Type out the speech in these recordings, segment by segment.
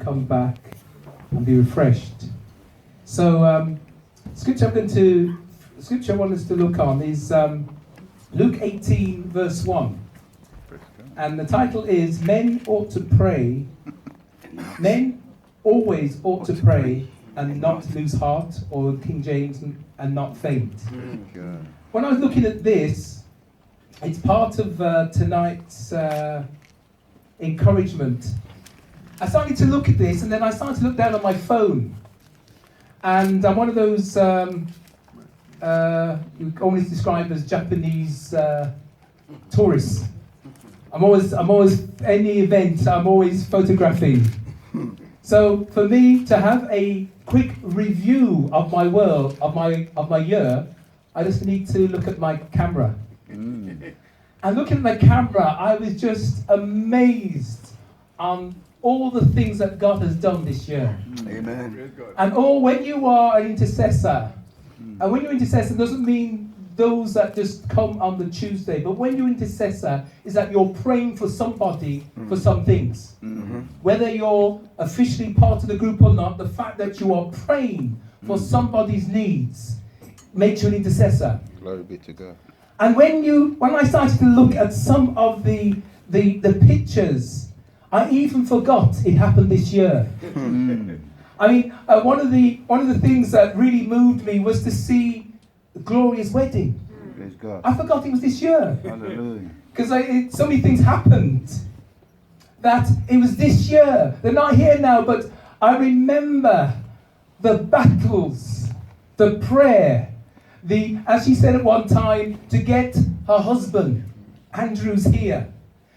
come back and be refreshed. So, scripture I want us to look on is Luke 18, verse 1. And the title is Men Ought to Pray. Men always ought to pray and not lose heart, or King James, and not faint. When I was looking at this, it's part of tonight's encouragement. I started to look at this, and then I started to look down on my phone. And I'm one of those you always describe as Japanese tourists. I'm always any event, I'm always photographing. So for me to have a quick review of my world, of my year, I just need to look at my camera. And looking at my camera, I was just amazed on all the things that God has done this year. Amen. And when you are an intercessor, and when you're an intercessor doesn't mean those that just come on the Tuesday, but when you're intercessor, is that you're praying for somebody for some things. Whether you're officially part of the group or not, the fact that you are praying for somebody's needs makes you an intercessor. Glory be to God. And when I started to look at some of the pictures, I even forgot it happened this year. I mean, one of the things that really moved me was to see Gloria's wedding. Praise God. I forgot it was this year. Hallelujah. Because so many things happened that it was this year. They're not here now, but I remember the battles, the prayer, as she said at one time, to get her husband, Andrew's here.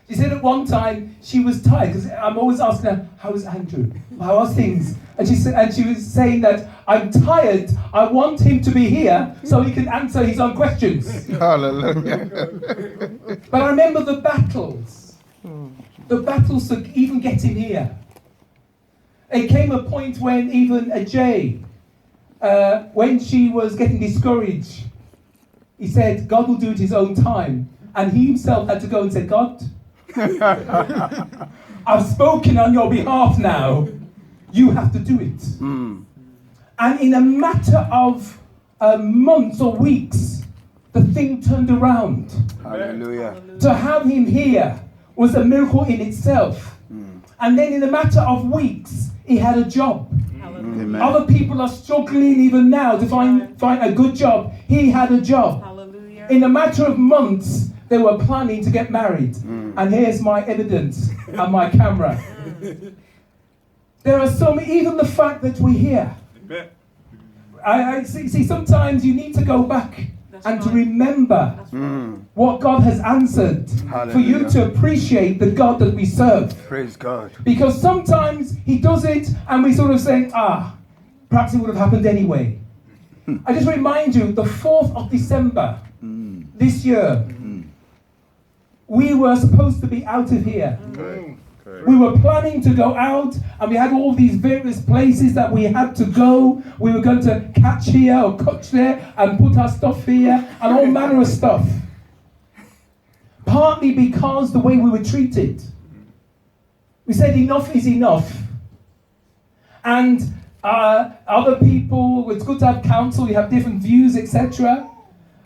She said at one time she was tired, because I'm always asking her, how is Andrew? How are things? And she was saying that I'm tired, I want him to be here so he can answer his own questions. Hallelujah. But I remember the battles to even get him here. It came a point when even Ajay, when she was getting discouraged, he said, God will do it his own time. And he himself had to go and say, God, I've spoken on your behalf now. You have to do it. And in a matter of months or weeks, the thing turned around. Hallelujah. To have him here was a miracle in itself. And then in a matter of weeks, he had a job. Amen. Other people are struggling even now to find a good job. He had a job. Hallelujah. In a matter of months, they were planning to get married. And here's my evidence and my camera. There are so many, even the fact that we're here. I see, sometimes you need to go back and to remember what God has answered for you to appreciate the God that we serve. Praise God. Because sometimes he does it and we sort of say, perhaps it would have happened anyway. I just remind you, the 4th of December this year, we were supposed to be out of here. Okay. We were planning to go out, and we had all these various places that we had to go. We were going to catch here or catch there and put our stuff here and all manner of stuff. Partly because the way we were treated. We said enough is enough. And other people, it's good to have counsel, you have different views, etc.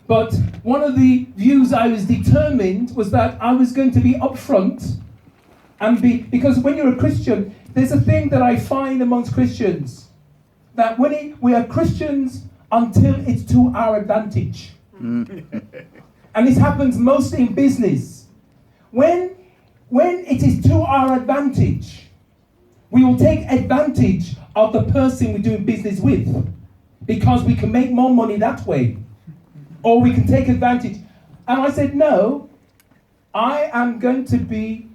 But one of the views I was determined was that I was going to be upfront. Because when you're a Christian, there's a thing that I find amongst Christians, that we are Christians until it's to our advantage. And this happens mostly in business. When it is to our advantage, we will take advantage of the person we're doing business with, because we can make more money that way. Or we can take advantage. And I said, no, I am going to be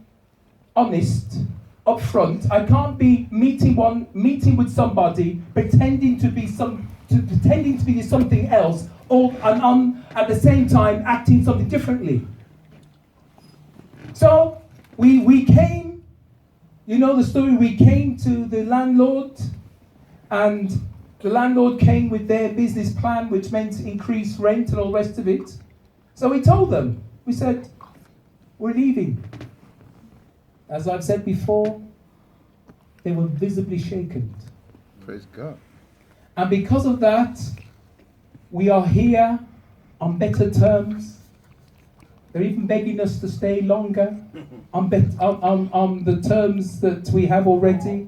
honest, upfront. I can't be meeting with somebody, pretending to be something else, and at the same time acting something differently. So we came, you know the story. We came to the landlord, and the landlord came with their business plan, which meant increased rent and all the rest of it. So we told them. We said, we're leaving. As I've said before, they were visibly shaken. Praise God. And because of that, we are here on better terms. They're even begging us to stay longer on the terms that we have already.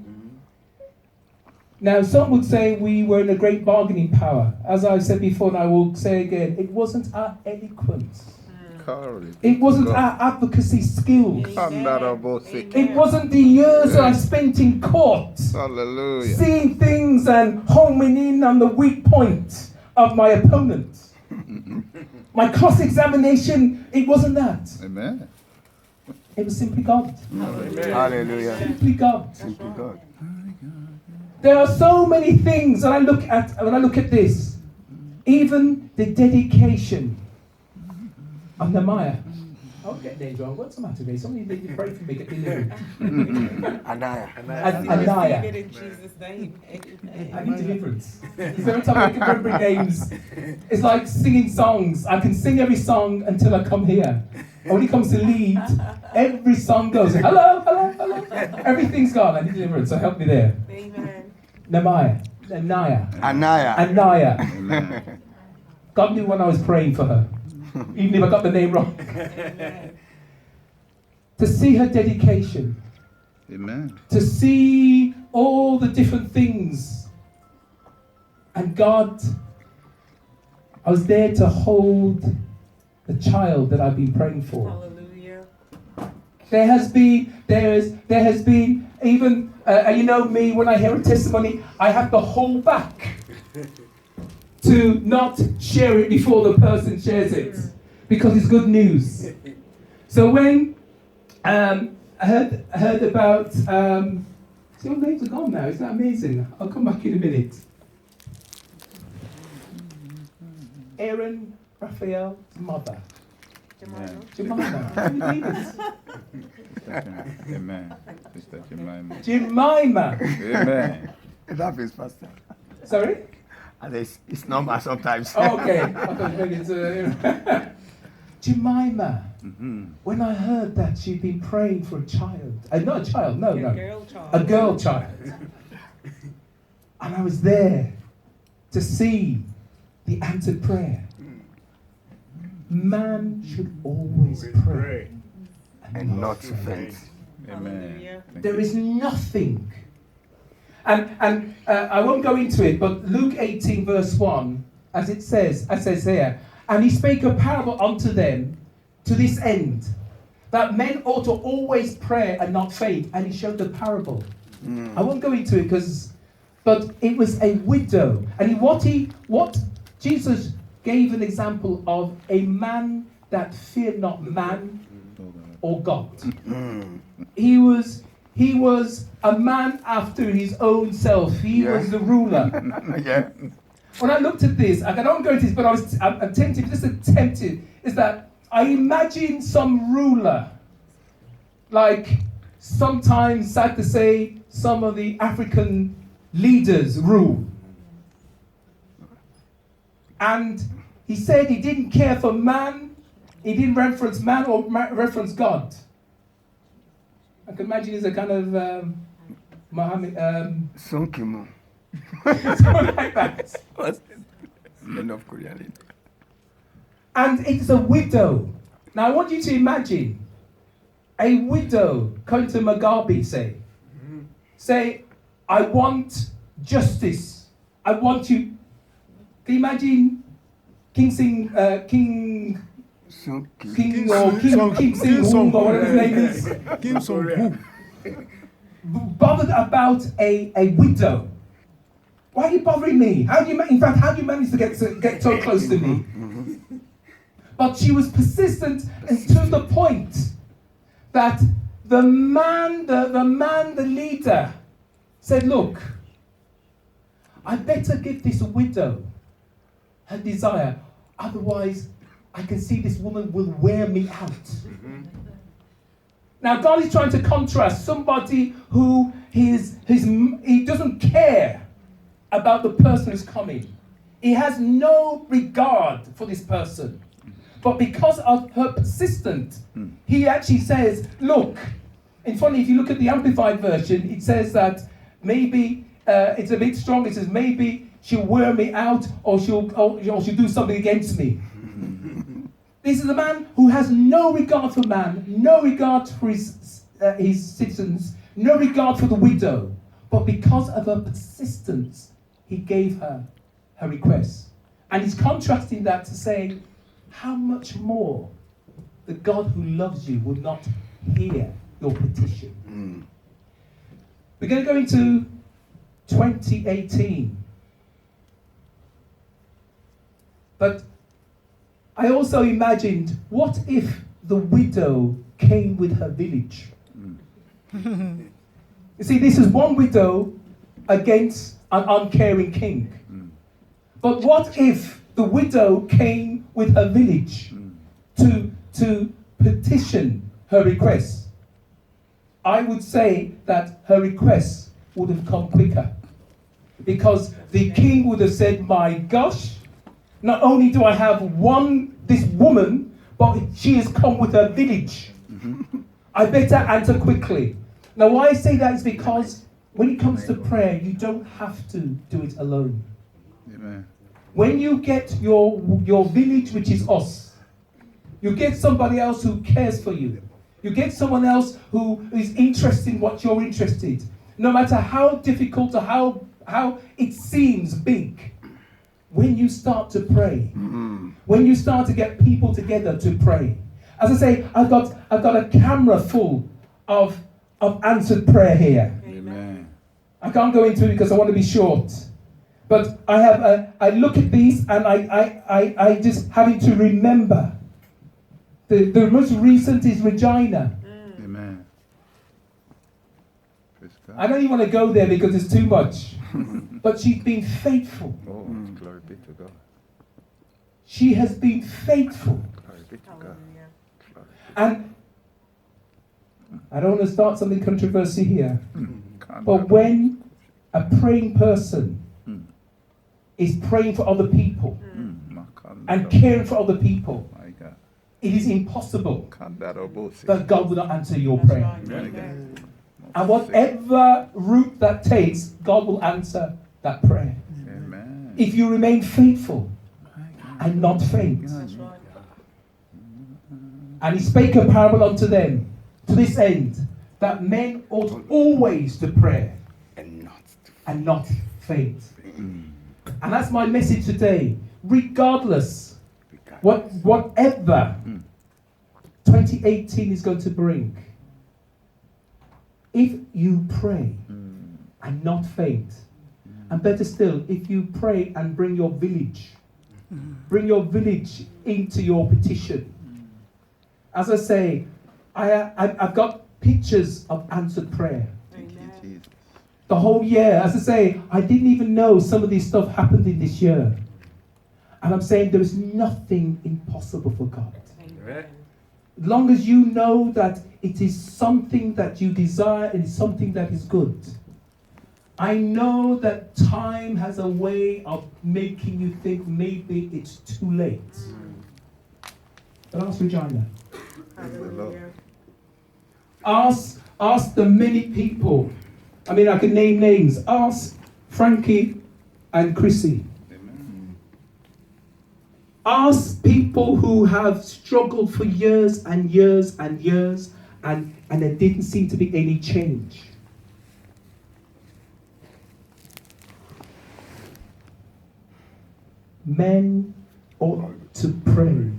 Now, some would say we were in a great bargaining power. As I said before, and I will say again, it wasn't our eloquence. It wasn't our advocacy skills. It wasn't the years that I spent in court, Hallelujah. seeing things and homing in on the weak point of my opponent. My cross-examination, it wasn't that. Amen. It was simply God. Hallelujah. Simply God. Thank you, God. There are so many things that I look at when I look at this. Even the dedication of Nehemiah. I'll get names wrong. What's the matter today? Somebody need to pray for me, get delivered. Anaya. Anaya. In Jesus' name. I need deliverance. Because every time I can remember names, it's like singing songs. I can sing every song until I come here. And when it comes to lead, every song goes, hello, hello, hello. Everything's gone. I need deliverance, so help me there. Amen. Anaya. Anaya. God knew when I was praying for her, even if I got the name wrong. To see her dedication, Amen. to see all the different things. And God, I was there to hold the child that I've been praying for. Hallelujah. There has been even, you know me, when I hear a testimony, I have to hold back to not share it before the person shares it, because it's good news. So when I heard about, see, all names are gone now, isn't that amazing? I'll come back in a minute. Aaron Raphael's mother. Jemima. Can you believe it? Amen. Sister Jemima. Jemima. Amen. That is pastor. Sorry? And it's normal sometimes. Oh, okay. I thought maybe it's Jemima. Mm-hmm. When I heard that she'd been praying for a child, not a child, no, A no, girl child. a girl child, and I was there to see the answered prayer. Man should always pray. And not faint. Amen. Hallelujah. There is nothing. And I won't go into it, but Luke 18 verse 1, as it says here, and he spake a parable unto them to this end, that men ought to always pray and not faint. And he showed the parable. I won't go into it but it was a widow. And what Jesus gave an example of a man that feared not man or God. He was a man after his own self. He was the ruler. Yeah. When I looked at this, I don't go into this, but I'm tempted, is that I imagine some ruler, like sometimes, sad to say, some of the African leaders rule. And he said he didn't care for man, he didn't reference man or reference God. I can imagine he's a kind of Muhammad, Sonkimu. something like that. Enough Korean. And it's a widow. Now I want you to imagine a widow coming to Mugabe, say, I want justice. I want you. Can you imagine King Sing Sing or whatever his name is? Kim Song-hu. Bothered about a widow. Why are you bothering me? How do you manage to get so close to me? But she was persistent and to the point that the leader said, look, I better give this widow her desire, otherwise I can see this woman will wear me out. Now God is trying to contrast somebody who he doesn't care about the person who's coming. He has no regard for this person. But because of her persistence, he actually says, look, in funny, if you look at the Amplified version, it says that maybe it's a bit strong. It says maybe she'll wear me out, or she'll do something against me. This is a man who has no regard for man, no regard for his citizens, no regard for the widow. But because of her persistence, he gave her request. And he's contrasting that to saying, how much more the God who loves you will not hear your petition. We're going to go into 2018. But I also imagined, what if the widow came with her village? You see, this is one widow against an uncaring king. But what if the widow came with her village to petition her request? I would say that her request would have come quicker. Because the king would have said, my gosh, not only do I have this woman, but she has come with her village. I better answer quickly. Now, why I say that is because when it comes to prayer, you don't have to do it alone. Amen. When you get your village, which is us, you get somebody else who cares for you. You get someone else who is interested in what you're interested. No matter how difficult or how it seems big, when you start to pray, when you start to get people together to pray. As I say, I've got a camera full of answered prayer here. Amen. I can't go into it because I want to be short. But I look at these and I just having to remember. The most recent is Regina. Amen. Praise God. I don't even want to go there because it's too much. But she's been faithful. Oh, glory be to God. She has been faithful. Glory be to God. Hallelujah. Glory. And I don't want to start something controversy here. Can't But have- when a praying person is praying for other people and caring for other people, My God. it is impossible Can't that both. that God will not answer your That's prayer. right. My Amen. God. And whatever route that takes, God will answer that prayer. Amen. If you remain faithful and not faint. That's right. And he spake a parable unto them, to this end, that men ought always to pray and not faint. And that's my message today. Regardless, whatever 2018 is going to bring, if you pray and not faint, and better still, if you pray and bring your village into your petition. As I say, I've got pictures of answered prayer. Thank you, Amen. Jesus. The whole year, as I say, I didn't even know some of this stuff happened in this year. And I'm saying there is nothing impossible for God. Amen. As long as you know that it is something that you desire and it's something that is good. I know that time has a way of making you think maybe it's too late. But ask Regina. Hallelujah. Ask the many people. I mean, I can name names. Ask Frankie and Chrissy. Amen. Ask people who have struggled for years and years and years, and there didn't seem to be any change. Men ought to pray.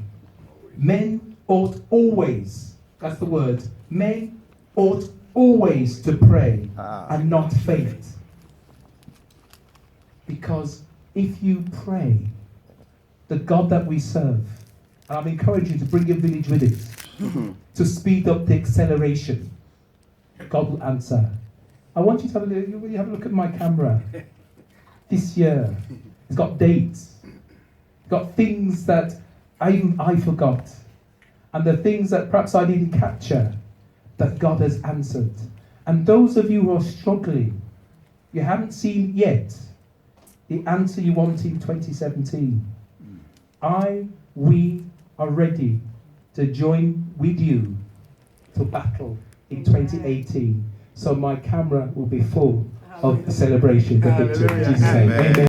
Men ought always, that's the word, men ought always to pray and not faint. Because if you pray, the God that we serve, and I'm encouraging you to bring your village with it, to speed up the acceleration, God will answer. I want you to have a look at my camera. This year, it's got dates, it's got things that I forgot, and the things that perhaps I didn't capture, that God has answered. And those of you who are struggling, you haven't seen yet the answer you want in 2017. We are ready to join with you to battle in 2018. So my camera will be full of the celebration, the victory. In Jesus' name. Amen. Amen.